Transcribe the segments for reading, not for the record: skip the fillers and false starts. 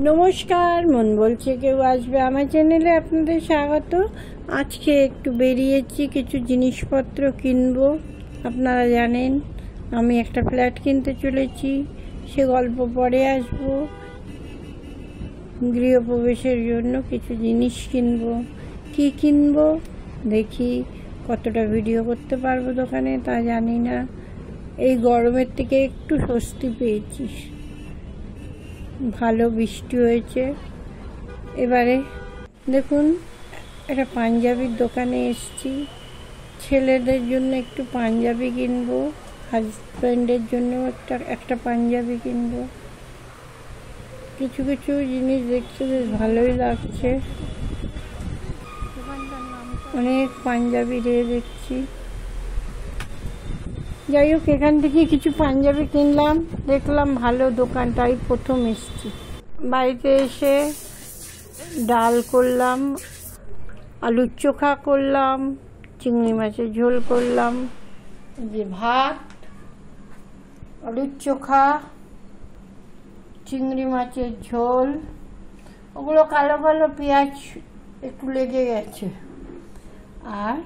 নমস্কার, মন বলছে কেউ আসবে আমার চ্যানেলে আপনাদের স্বাগত। আজকে একটু বেরিয়েছি, কিছু জিনিসপত্র কিনবো। আপনারা জানেন আমি একটা ফ্ল্যাট কিনতে চলেছি, সে গল্প পরে আসবো। গৃহপ্রবেশের জন্য কিছু জিনিস কিনবো। কি কিনবো দেখি, কতটা ভিডিও করতে পারবো দোকানে তা জানি না। এই গরমের থেকে একটু স্বস্তি পেয়েছি, ভালো বৃষ্টি হয়েছে। এবারে দেখুন, একটা পাঞ্জাবির দোকানে এসেছি। ছেলেদের জন্য একটু পাঞ্জাবি কিনবো, হাজব্যান্ডের জন্য একটা পাঞ্জাবি কিনবো। কিছু কিছু জিনিস দেখতে বেশ ভালোই লাগছে। অনেক পাঞ্জাবি দেখছি। যাই হোক, এখান থেকে কিছু পাঞ্জাবি কিনলাম, দেখলাম ভালো দোকান, তাই প্রথম এসেছি। বাড়িতে এসে ডাল করলাম, আলুর চোখা করলাম, চিংড়ি মাছের ঝোল করলাম। যে ভাত, আলুর চোখা, চিংড়ি মাছের ঝোল, ওগুলো কালো কালো পেঁয়াজ একটু লেগে গেছে। আর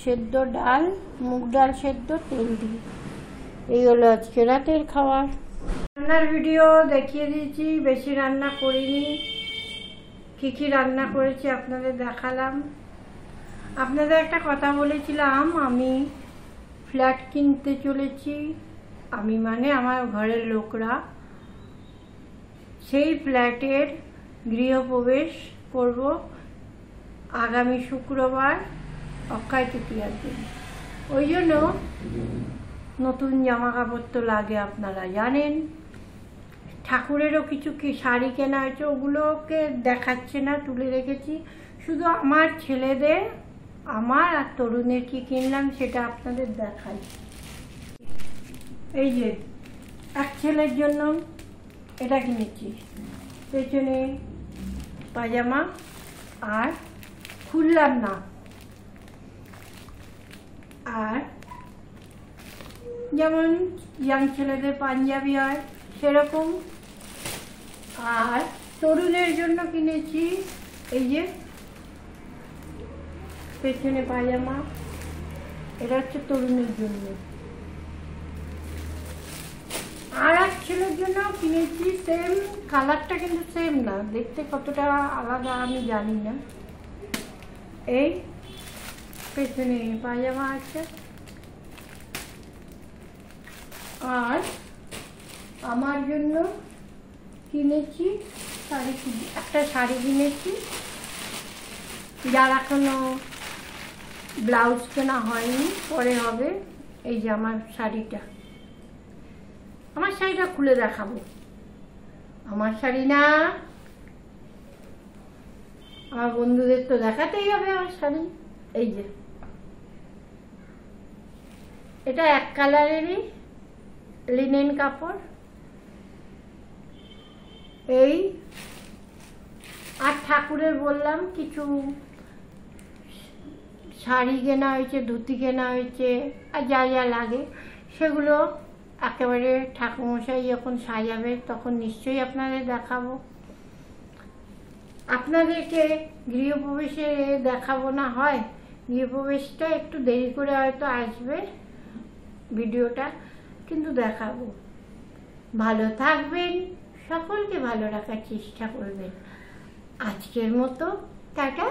সেদ্ধ ডাল, মুগ ডাল সেদ্ধ, তেল দিয়ে। এই হলো আজকে রাতের খাবার। রান্নার ভিডিও দেখিয়ে দিয়েছি, বেশি রান্না করিনি। কী কী রান্না করেছি আপনাদের দেখালাম। আপনাদের একটা কথা বলেছিলাম, আমি ফ্ল্যাট কিনতে চলেছি। আমি মানে আমার ঘরের লোকরা সেই ফ্ল্যাটের গৃহপ্রবেশ করব আগামী শুক্রবার, অক্ষয় তৃতীয়ার দিন। ওই জন্য নতুন জামা কাপড় তো লাগে, আপনারা জানেন। ঠাকুরেরও কিছু শাড়ি কেনা হয়েছে, ওগুলোকে দেখাচ্ছে না, তুলে রেখেছি। শুধু আমার ছেলেদের, আমার আর তরুণের কি কিনলাম সেটা আপনাদের দেখাই। এই যে এক ছেলের জন্য এটা কিনেছি, পেছনে পাজামা, আর খুললাম না। আর যেমন ইয়াং ছেলেদের পাঞ্জাবি হয় সেরকম। আর তরুণের জন্য কিনেছি এই যে পেছনে পাজামা, এটা হচ্ছে তরুণের জন্য। আর এক ছেলের জন্য কিনেছি, সেম কালারটা কিন্তু সেম না, দেখতে কতটা আলাদা আমি জানি না। এই পেছনে পাজামা আছে। আর আমার জন্য কিনেছি একটা শাড়ি কিনেছি, যার এখনো ব্লাউজ কেনা হয়নি, পরে হবে। এই যে আমার শাড়িটা, আমার শাড়িটা খুলে দেখাবো। আমার শাড়ি না, আমার বন্ধুদের তো দেখাতেই হবে আমার শাড়ি। এই যে এটা এক কালারেরই লিনেন কাপড়। এই আর ঠাকুরের বললাম কিছু শাড়ি কেনা হয়েছে, ধুতি কেনা হয়েছে, আর যা যা লাগে সেগুলো একেবারে ঠাকুরমশাই যখন সাজাবে তখন নিশ্চয়ই আপনাদের দেখাবো। আপনাদেরকে গৃহপ্রবেশে দেখাবো না হয়, গৃহপ্রবেশটা একটু দেরি করে হয়তো আসবে ভিডিওটা, কিন্তু দেখাবো। ভালো থাকবেন, সকলকে ভালো রাখার চেষ্টা করবেন। আজকের মতো টাটা।